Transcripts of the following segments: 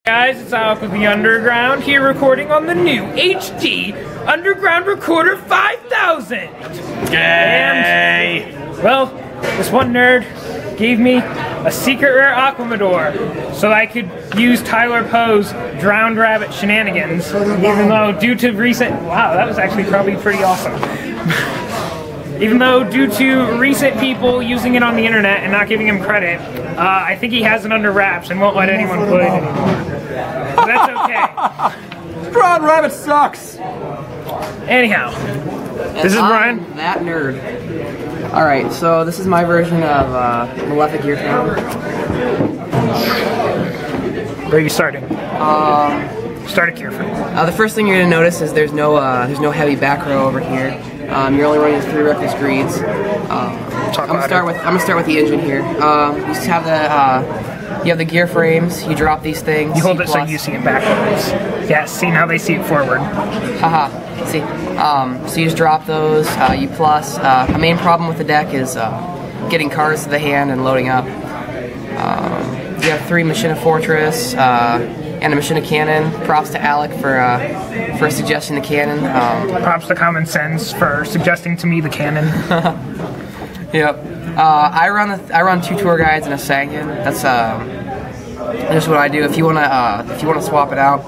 Guys, it's Alec with the Underground here recording on the new HD Underground Recorder 5000. Yay! And, well, this one nerd gave me a secret rare Aquamador so I could use Tyler Poe's Drowned Rabbit shenanigans, even though due to recent... Wow, that was actually probably pretty awesome. Even though due to recent people using it on the internet and not giving him credit, I think he has it under wraps and won't let anyone play it anymore. But that's okay. Drowned Rabbit sucks! Anyhow, this is Brian. That nerd. Alright, so this is my version of Malefic Gear Town. Where are you starting? Start a cure for me. The first thing you're gonna notice is there's no heavy back row over here. You're only running 3 reckless greeds. I'm gonna start with the engine here. You just have you have the gear frames. You drop these things. You hold it so you see it backwards. Yes, see, now they see it forward. Haha. See. So you just drop those. You plus. A main problem with the deck is getting cards to the hand and loading up. You have 3 Machina Fortress and a Machina Cannon. Props to Alec for suggesting the cannon. Props to Common Sense for suggesting to me the cannon. Yep. I run 2 tour guides and a Sanguine. That's just what I do. If you wanna swap it out,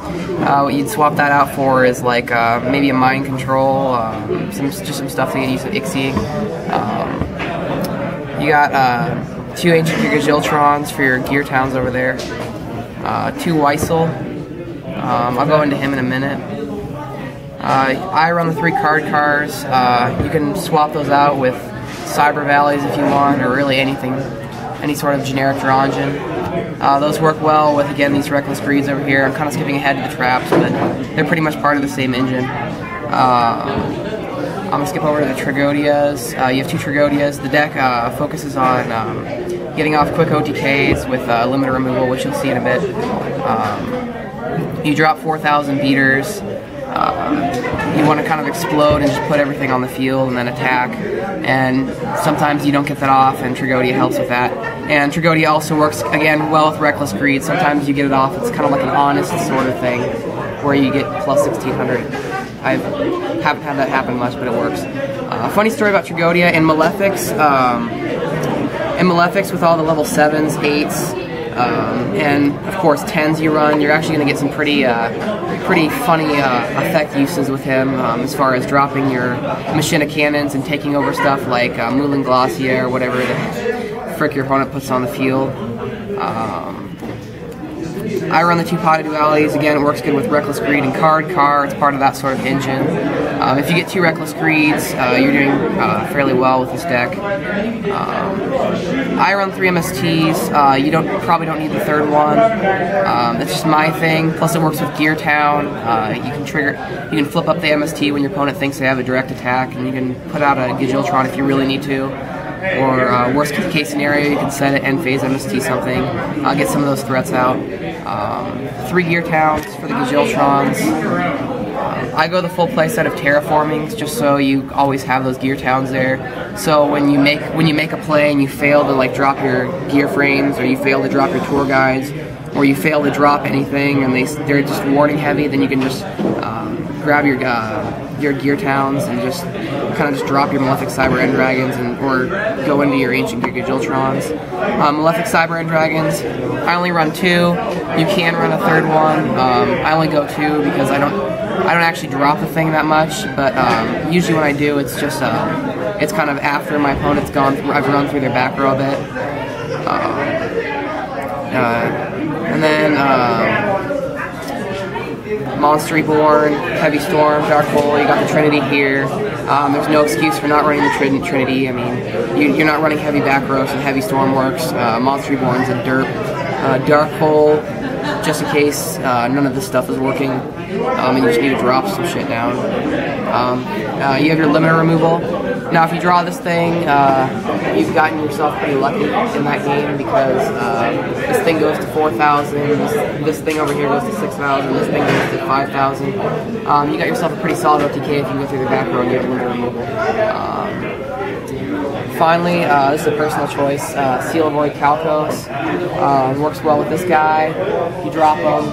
what you'd swap that out for is like maybe a mind control, just some stuff to get used to Ixie. You got 2 Ancient Gigajiltrons for your gear towns over there. 2 Weissel. I'll go into him in a minute. I run the 3 card cars. You can swap those out with Cyber Valleys if you want, or really anything, any sort of generic draw engine. Those work well with, again, these Reckless Greeds over here. I'm kind of skipping ahead to the traps, but they're pretty much part of the same engine. I'm going to skip over to the Trigodias. You have 2 Trigodias. The deck focuses on getting off quick OTKs with limiter removal, which you'll see in a bit. You drop 4,000 beaters. You want to kind of explode and just put everything on the field and then attack. And sometimes you don't get that off, and Trigodia helps with that. And Trigodia also works, again, well with Reckless Greed. Sometimes you get it off. It's kind of like an honest sort of thing, where you get plus 1,600. I haven't had that happen much, but it works. Funny story about Trigodia and Malefics. In Malefics, with all the level 7s, 8s, and of course 10s you run, you're actually going to get some pretty funny effect uses with him, as far as dropping your Machina Cannons and taking over stuff like Moulin Glacier or whatever the frick your opponent puts on the field. I run the 2 Potted Dualities. Again, it works good with Reckless Greed and Card Car. It's part of that sort of engine. If you get 2 Reckless Greeds, you're doing fairly well with this deck. I run 3 MSTs. You probably don't need the 3rd one. That's just my thing. Plus, it works with Gear Town. You can flip up the MST when your opponent thinks they have a direct attack, and you can put out a Gigiltron if you really need to. Or worst case scenario, you can set it end phase MST something. I'll get some of those threats out. 3 Gear Towns for the Gigiltrons. I go the full play set of Terraformings, just so you always have those Gear Towns there. So when you make a play and you fail to like drop your gear frames, or you fail to drop your tour guides, or you fail to drop anything and they're just warning heavy, then you can just grab your gear towns and just kind of just drop your Malefic Cyber End Dragons, or go into your Ancient Gigajiltrons. Malefic Cyber End Dragons, I only run 2. You can run a 3rd one. I only go 2 because I don't actually drop the thing that much, but usually when I do, it's just it's kind of after my opponent's gone through, I've run through their back row a bit. And then Monster Reborn, Heavy Storm, Dark Hole, you got the Trinity here. There's no excuse for not running the Trinity. I mean, you're not running heavy back row, so Heavy Storm works. Monster Reborn's a derp. Dark Hole, just in case none of this stuff is working, and you just need to drop some shit down. You have your limiter removal. Now, if you draw this thing, you've gotten yourself pretty lucky in that game, because this thing goes to 4,000, this thing over here goes to 6,000, this thing goes to 5,000. You got yourself a pretty solid OTK if you go through the back row and you have limiter removal. finally, this is a personal choice. Seal of Void Calcos works well with this guy. You drop him.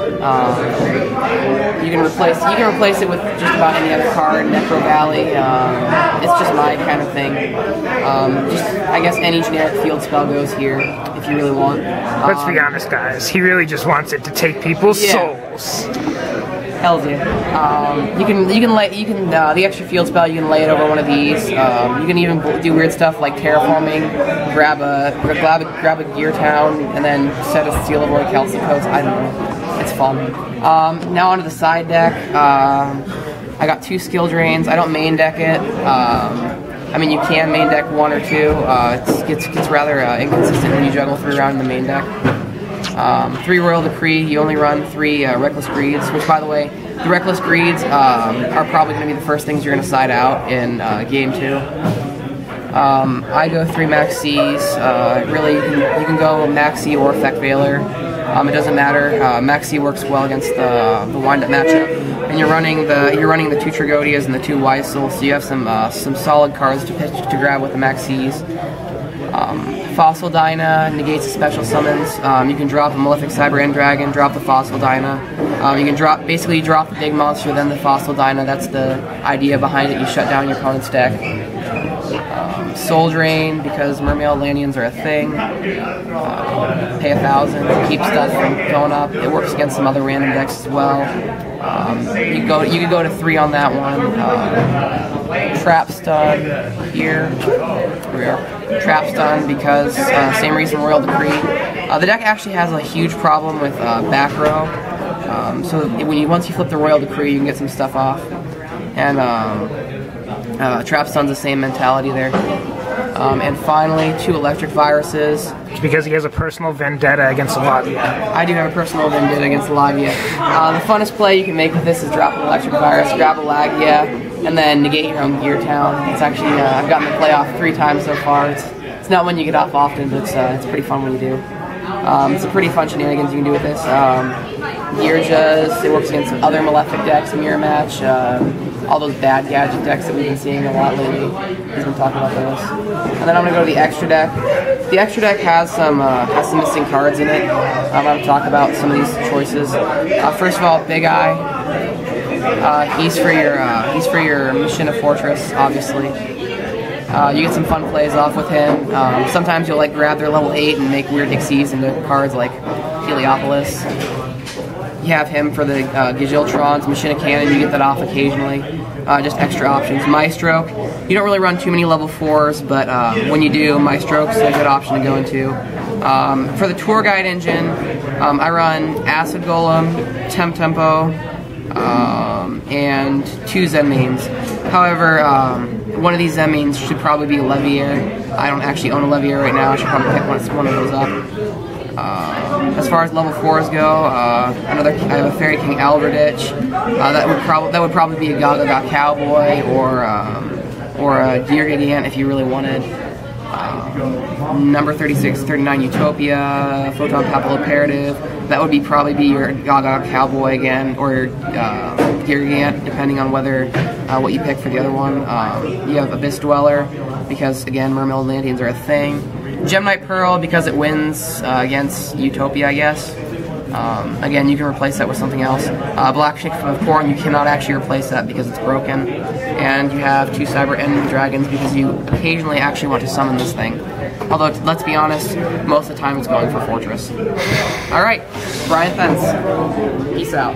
You can replace it with just about any other card. Necro Valley. It's just my kind of thing. Just I guess any generic field spell goes here if you really want. Let's be honest, guys. He really just wants it to take people's souls. Hells yeah. The extra field spell, you can lay it over one of these. You can even do weird stuff like terraforming, grab a gear town, and then set a Seal of Void Calcicos. I don't know. It's fun. Now onto the side deck. I got 2 skill drains. I don't main deck it. I mean, you can main deck 1 or 2. It gets rather inconsistent when you juggle 3 around in the main deck. 3 Royal Decree, you only run 3 Reckless Greeds, which, by the way, the Reckless Greeds are probably going to be the first things you're going to side out in Game 2. I go 3 Max C's. Really, you can go Max C or Effect Veiler. It doesn't matter. Max C works well against the wind-up matchup, and you're running the 2 Trigodias and the 2 Wise Souls, so you have some solid cards to grab with the Max C's. Fossil Dyna negates the special summons. You can drop a Malefic Cyber End Dragon, drop the Fossil Dyna. You can drop the big monster, then the Fossil Dyna. That's the idea behind it. You shut down your opponent's deck. Soul Drain, because Mermail Landians are a thing. Pay 1,000 to keep stuff from going up. It works against some other random decks as well. You could go to 3 on that one. Trap Stun here. Here we are. Trap Stun because same reason Royal Decree. The deck actually has a huge problem with back row. So once you flip the Royal Decree, you can get some stuff off. And Trap Stun's the same mentality there. And finally, 2 Electric Viruses. Because he has a personal vendetta against Lavia. I do have a personal vendetta against Lavia. The funnest play you can make with this is drop an Electric Virus, grab a Lagia, and then negate your own Gear Town. It's actually, I've gotten the play off 3 times so far. It's not one you get off often, but it's pretty fun when you do. It's a pretty fun shenanigans you can do with this. Gearjas, it works against other Malefic decks, Mirror Match, all those bad gadget decks that we've been seeing a lot lately. He's been talking about those. And then I'm going to go to the extra deck. The extra deck has some missing cards in it. I'm going to talk about some of these choices. First of all, Big Eye. He's for your Mission of Fortress, obviously. You get some fun plays off with him. Sometimes you'll grab their level 8 and make weird Ixies into cards like Heliopolis. You have him for the Gijiltrons, Machina Cannon, you get that off occasionally. Just extra options. Maestro, you don't really run too many level 4s, but when you do, Maestro's a good option to go into. For the Tour Guide engine, I run Acid Golem, Tempo, and 2 Zen mains. However, one of these Zen mains should probably be a Leviair. I don't actually own a Leviair right now, I should probably pick one of those up. As far as level 4s go, I have a Fairy King Alverditch. That would probably be a Gaga Cowboy or a Gear Gigant if you really wanted. Number 36, 39 Utopia, Photon Papilloperative. That would probably be your Gaga Cowboy again, or your Gear Gigant, depending on what you pick for the other one. You have Abyss Dweller, because again, Mermail Landians are a thing. Gemnite Pearl, because it wins against Utopia, I guess. Again, you can replace that with something else. Black Shake from the Corn, you cannot actually replace that because it's broken. And you have 2 Cyber End Dragons because you occasionally actually want to summon this thing. Although, let's be honest, most of the time it's going for Fortress. Alright, Brian Pense. Peace out.